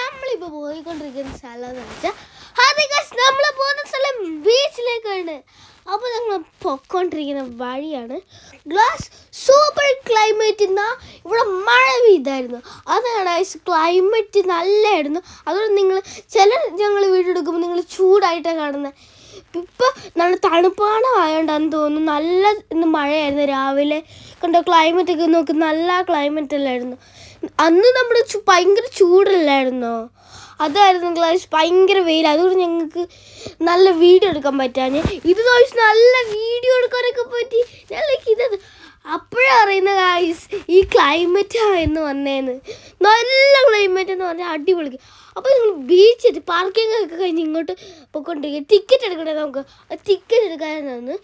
നമ്മളിപ്പോൾ പോയിക്കൊണ്ടിരിക്കുന്ന സ്ഥലം എന്ന് വെച്ചാൽ നമ്മൾ പോകുന്ന സ്ഥലം ബീച്ചിലേക്കാണ്. അപ്പോൾ ഞങ്ങൾ പൊയ്ക്കൊണ്ടിരിക്കുന്ന വഴിയാണ് ഗ്ലാസ് സൂപ്പർ ക്ലൈമറ്റ്. ഇവിടെ മഴ പെയ്തായിരുന്നു, അതാണ് ക്ലൈമറ്റ് നല്ലതായിരുന്നു. അതുകൊണ്ട് ഞങ്ങൾ വീഡിയോ എടുക്കുമ്പോൾ നിങ്ങൾ ചൂടായിട്ടാണ് കാണുന്നത്. ഇപ്പം നല്ല തണുപ്പാണമായോണ്ടാന്ന് തോന്നുന്നു. നല്ല മഴയായിരുന്നു രാവിലെ. കണ്ടോ ക്ലൈമറ്റൊക്കെ നോക്കി, നല്ല ക്ലൈമറ്റ് അല്ലായിരുന്നു. അന്ന് നമ്മുടെ ഭയങ്കര ചൂടല്ലായിരുന്നോ? അതായിരുന്നു ക്ലാസ് ഭയങ്കര വെയിൽ. അതുകൊണ്ട് ഞങ്ങൾക്ക് നല്ല വീഡിയോ എടുക്കാൻ പറ്റാഞ്ഞ്. ഇത് നോക്കി നല്ല വീഡിയോ എടുക്കാനൊക്കെ പറ്റി. ഞാൻ ഇത് അപ്പോഴാണ് അറിയുന്ന ഗായ്സ് ഈ ക്ലൈമറ്റ് എന്ന് വന്നേന്ന്. നല്ല ക്ലൈമറ്റ് എന്ന് പറഞ്ഞാൽ അടിപൊളി. അപ്പോൾ നിങ്ങൾ ബീച്ചിൽ പാർക്കിംഗ് ഒക്കെ കഴിഞ്ഞ് ഇങ്ങോട്ട് പൊയ്ക്കൊണ്ടിരിക്കുക. ടിക്കറ്റ് എടുക്കണേ നമുക്ക്. ടിക്കറ്റ് എടുക്കാനാണ്.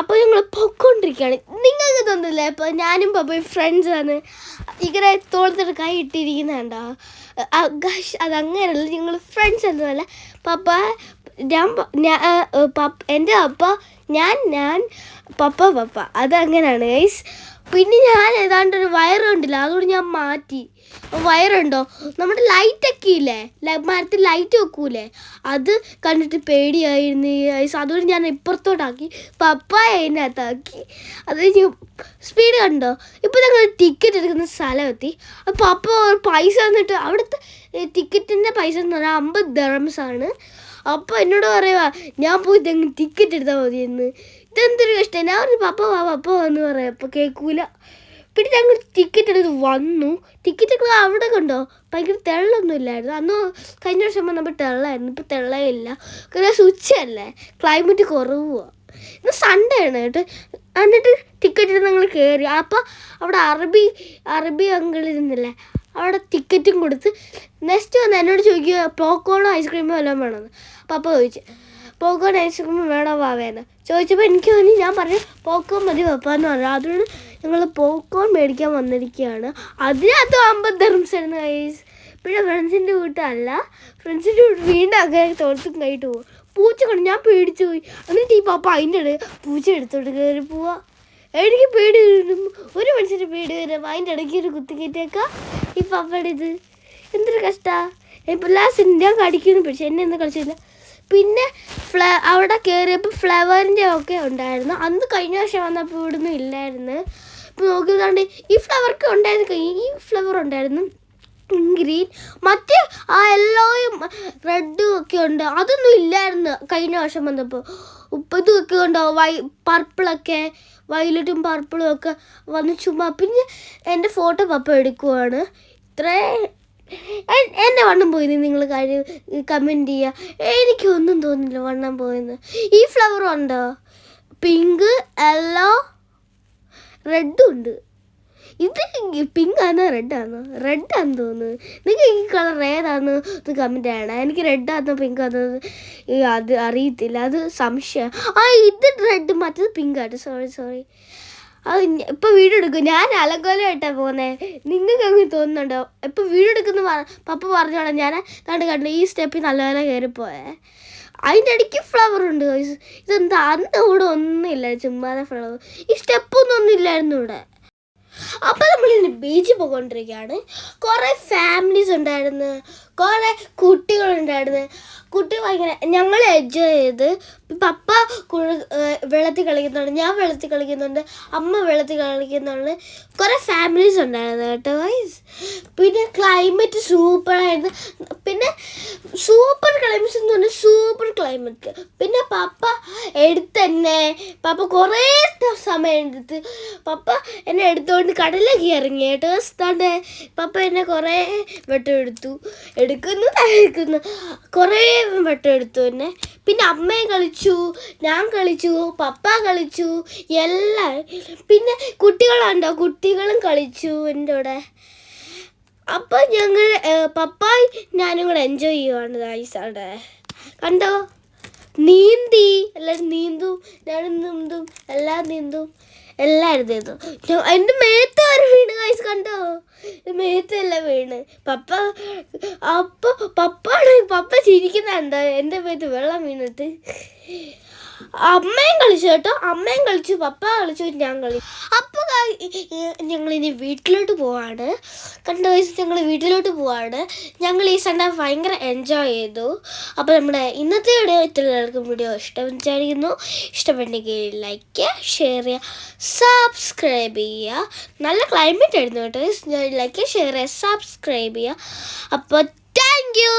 അപ്പോൾ ഞങ്ങൾ പൊയ്ക്കൊണ്ടിരിക്കുകയാണ്. നിങ്ങൾക്ക് തോന്നില്ലേ ഇപ്പോൾ ഞാനും പപ്പയും ഫ്രണ്ട്സാണ്. ഇങ്ങനെ തോളത്തിട്ട് കൈ ഇട്ടിരിക്കുന്നുണ്ടോ? അതങ്ങനെയല്ല, ഞങ്ങൾ ഫ്രണ്ട്സ് എന്നല്ല. പപ്പ എൻ്റെ പപ്പ ഞാൻ പപ്പ അതങ്ങനെയാണ് ഗൈസ്. പിന്നെ ഞാൻ ഏതാണ്ടൊരു വയറുണ്ടല്ലോ, അതുകൊണ്ട് ഞാൻ മാറ്റി. വയറുണ്ടോ നമ്മുടെ ലൈറ്റൊക്കെ ഇല്ലേ, മരത്തിൽ ലൈറ്റ് വെക്കൂലേ, അത് കണ്ടിട്ട് പേടിയായിരുന്നു ഗൈസ്. അതുകൊണ്ട് ഞാൻ ഇപ്പുറത്തോട്ടാക്കി, പപ്പായ അതിനകത്താക്കി. അത് സ്പീഡ് കണ്ടോ. ഇപ്പോൾ ഞങ്ങൾ ടിക്കറ്റ് എടുക്കുന്ന സ്ഥലമെത്തി. അപ്പോൾ പപ്പ പൈസ തന്നിട്ട്, അവിടുത്തെ ടിക്കറ്റിൻ്റെ പൈസ എന്ന് പറഞ്ഞാൽ 50 ദിർഹംസാണ്. അപ്പോൾ എന്നോട് പറയുക ഞാൻ പോയി ടിക്കറ്റ് എടുത്താൽ മതിയെന്ന്. ഇതെന്തൊരു കഷ്ടം. ഞാൻ പറഞ്ഞു പപ്പ എന്ന് പറയാം. അപ്പോൾ കേൾക്കൂല. പിന്നെ ഞങ്ങൾ ടിക്കറ്റ് എടുത്ത് വന്നു. ടിക്കറ്റൊക്കെ അവിടെ കണ്ടോ ഭയങ്കര തെള്ളൊന്നും ഇല്ലായിരുന്നു. അന്ന് കഴിഞ്ഞ വർഷം വന്നപ്പോൾ തെള്ളായിരുന്നു, ഇപ്പോൾ തെള്ളയില്ല. കാരണം ഉച്ചയല്ലേ, ക്ലൈമറ്റ് കുറവാണ്. ഇന്ന് സൺഡേ ആണ് കേട്ടോ. എന്നിട്ട് ടിക്കറ്റ് എടുത്ത് ഞങ്ങൾ കയറി. അപ്പോൾ അവിടെ അറബി അങ്കിൾ ഇരുന്നില്ലേ, അവിടെ ടിക്കറ്റും കൊടുത്ത് നെക്സ്റ്റ് വന്ന് എന്നോട് ചോദിക്കുക പോപ്കോണോ ഐസ്ക്രീമോ എല്ലാം വേണമെന്ന്. പപ്പ ചോദിച്ചു പോപ്കോൺ ഐസ്ക്രീമും വേണോ വാവേന്ന് ചോദിച്ചപ്പോൾ എനിക്ക് തോന്നി, ഞാൻ പറഞ്ഞു പോപ്കോൺ മതി പപ്പ എന്ന് പറഞ്ഞു. അതുകൊണ്ട് ഞങ്ങൾ പോപ്കോൺ മേടിക്കാൻ വന്നിരിക്കുകയാണ്. അതിനകത്ത് 50 ദിർഹംസായിരുന്നു ഗൈസ്. പിന്നെ ഫ്രണ്ട്സിൻ്റെ വീട്ടല്ല, ഫ്രണ്ട്സിൻ്റെ വീട്ടിൽ വീണ്ടും അങ്ങനെ തോർത്തും കൈയിട്ട് പോകും. പൂച്ച കൊണ്ട് ഞാൻ പേടിച്ചു പോയി. എന്നിട്ട് ഈ പപ്പ അതിൻ്റെ പൂച്ച എടുത്തോട്ട് കയറി പോവാ. എനിക്ക് പേടി വരും, ഒരു മനുഷ്യന് പേടി വരും. അതിൻ്റെ ഇടയ്ക്ക് ഒരു കുത്തിക്കയറ്റേക്കാം ഈ പപ്പയുടെ. ഇത് എന്തൊരു കഷ്ടമാണ്. ഇപ്പോൾ ലാസ്റ്റ് ഞാൻ കടിക്കുന്നു, പക്ഷെ എന്നെ ഒന്നും കളിച്ചില്ല. പിന്നെ അവിടെ കയറിയപ്പോൾ ഫ്ലവറിൻ്റെ ഒക്കെ ഉണ്ടായിരുന്നു. അന്ന് കഴിഞ്ഞ വർഷം വന്നപ്പോൾ ഇവിടുന്ന് ഇല്ലായിരുന്നു. ഇപ്പോൾ നോക്കിയതാണ്ട് ഈ ഫ്ലവർക്ക് ഉണ്ടായിരുന്നു, ഈ ഫ്ലവർ ഉണ്ടായിരുന്നു ഗ്രീൻ. മറ്റേ ആ യെല്ലോയും റെഡും ഒക്കെ ഉണ്ട്, അതൊന്നും ഇല്ലായിരുന്നു കഴിഞ്ഞ വർഷം വന്നപ്പോൾ. ഇതൊക്കെ ഉണ്ടോ പർപ്പിളൊക്കെ, വയലറ്റും പർപ്പിളും ഒക്കെ വന്ന് ചുമ്മാ. പിന്നെ എൻ്റെ ഫോട്ടോ പപ്പ എടുക്കുവാണ്. എൻ്റെ വണ്ണം പോയിന്ന് നിങ്ങൾ കാര്യം കമൻറ്റ് ചെയ്യുക. എനിക്കൊന്നും തോന്നില്ല വണ്ണം പോയെന്ന്. ഈ ഫ്ലവർ ഉണ്ടോ, പിങ്ക്, യെല്ലോ, റെഡും ഉണ്ട്. ഇത് പിങ്ക് ആണോ റെഡാണോ? റെഡാണെന്ന് തോന്നുന്നു. നിങ്ങൾക്ക് ഈ കളർ ഏതാണെന്ന് ഇത് കമൻറ്റ് ചെയ്യണം. എനിക്ക് റെഡാണോ പിങ്ക് ആണോ അത് അറിയത്തില്ല, അത് സംശയം. ഇത് റെഡ്, മറ്റത് പിങ്ക് ആട്ടോ. സോറി. അത് ഇപ്പോൾ വീഡിയോ എടുക്കും. ഞാൻ അലങ്കോലമായിട്ടാണ് പോകുന്നത്. നിങ്ങൾക്ക് അങ്ങനെ തോന്നുന്നുണ്ടോ? ഇപ്പോൾ വീഡിയോ എടുക്കുന്ന പപ്പ പറഞ്ഞോളാം. ഞാൻ കണ്ടു ഈ സ്റ്റെപ്പിൽ നല്ലപോലെ കയറിപ്പോയേ. അതിൻ്റെ ഇടയ്ക്ക് ഫ്ലവർ ഉണ്ട്. ഇതെന്താ അന്ന് ഇവിടെ ഒന്നുമില്ല, ചുമ്മാതെ ഫ്ലവർ. ഈ സ്റ്റെപ്പൊന്നും ഇല്ലായിരുന്നു ഇവിടെ. അപ്പോൾ നമ്മളിന്ന് ബീച്ചിൽ പോയിക്കൊണ്ടിരിക്കുകയാണ്. കുറേ ഫാമിലീസ് ഉണ്ടായിരുന്നു, കുറേ കുട്ടികളുണ്ടായിരുന്നു. കുട്ടികൾ ഭയങ്കര ഞങ്ങൾ എൻജോയ് ചെയ്ത്. പപ്പ വെള്ളത്തിൽ കളിക്കുന്നുണ്ട്, ഞാൻ വെള്ളത്തിൽ കളിക്കുന്നുണ്ട്, അമ്മ വെള്ളത്തിൽ കളിക്കുന്നുണ്ട്. കുറേ ഫാമിലീസ് ഉണ്ടായിരുന്നു കേട്ടോ ഗൈസ്. പിന്നെ ക്ലൈമറ്റ് സൂപ്പറായിരുന്നു. പിന്നെ സൂപ്പർ ക്ലൈമറ്റ് എന്ന് പറഞ്ഞാൽ സൂപ്പർ ക്ലൈമറ്റ്. പിന്നെ പപ്പ പപ്പ കുറേ സമയം എടുത്ത് പപ്പ എന്നെ എടുത്തുകൊണ്ട് കടലിലേക്ക് ഇറങ്ങി കേട്ടോ. സ്ഥാണ്ട് പപ്പ എന്നെ കുറേ വട്ടം എടുക്കുന്നു കുറേ വട്ടം എടുത്തു എന്നെ. പിന്നെ അമ്മയും കളിച്ചു, ഞാൻ കളിച്ചു, പപ്പ കളിച്ചു, എല്ലാം. പിന്നെ കുട്ടികളും കളിച്ചു എൻ്റെ കൂടെ. അപ്പം ഞങ്ങൾ പപ്പായി ഞാനും കൂടെ എൻജോയ് ചെയ്യുവാണ് ഗൈസ്. അവിടെ കണ്ടോ നീന്തി, എല്ലാവരും നീന്തും, ഞാനും നീന്തും, എല്ലാവരും നീന്തും. എൻ്റെ മേത്ത് വരെ വീണ് ഗൈസ്. കണ്ടോ മേത്തെല്ലാം വീണ്. പപ്പ ചിരിക്കുന്നുണ്ടോ എൻ്റെ മേത്ത് വെള്ളം വീണിട്ട്. അമ്മയും കളിച്ചു കേട്ടോ, അമ്മയും കളിച്ചു, പപ്പ കളിച്ചു, ഞാൻ കളിച്ചു. അപ്പോൾ ഞങ്ങളിനി വീട്ടിലോട്ട് പോവാണ്. കണ്ട വയസ്സ് ഞങ്ങൾ വീട്ടിലോട്ട് പോവാണ്. ഞങ്ങൾ ഈ സൺഡേ ഭയങ്കര എൻജോയ് ചെയ്തു. അപ്പോൾ നമ്മുടെ ഇന്നത്തെ വീഡിയോ എല്ലാവർക്കും വീഡിയോ വിചാരിക്കുന്നു. ഇഷ്ടപ്പെട്ടെങ്കിൽ ലൈക്ക് ചെയ്യുക, ഷെയർ ചെയ്യുക, സബ്സ്ക്രൈബ് ചെയ്യുക. നല്ല ക്ലൈമറ്റ് ആയിരുന്നു കേട്ടോ. ലൈക്ക് ചെയ്യുക, ഷെയർ ചെയ്യുക, സബ്സ്ക്രൈബ് ചെയ്യുക. അപ്പോൾ താങ്ക് യു.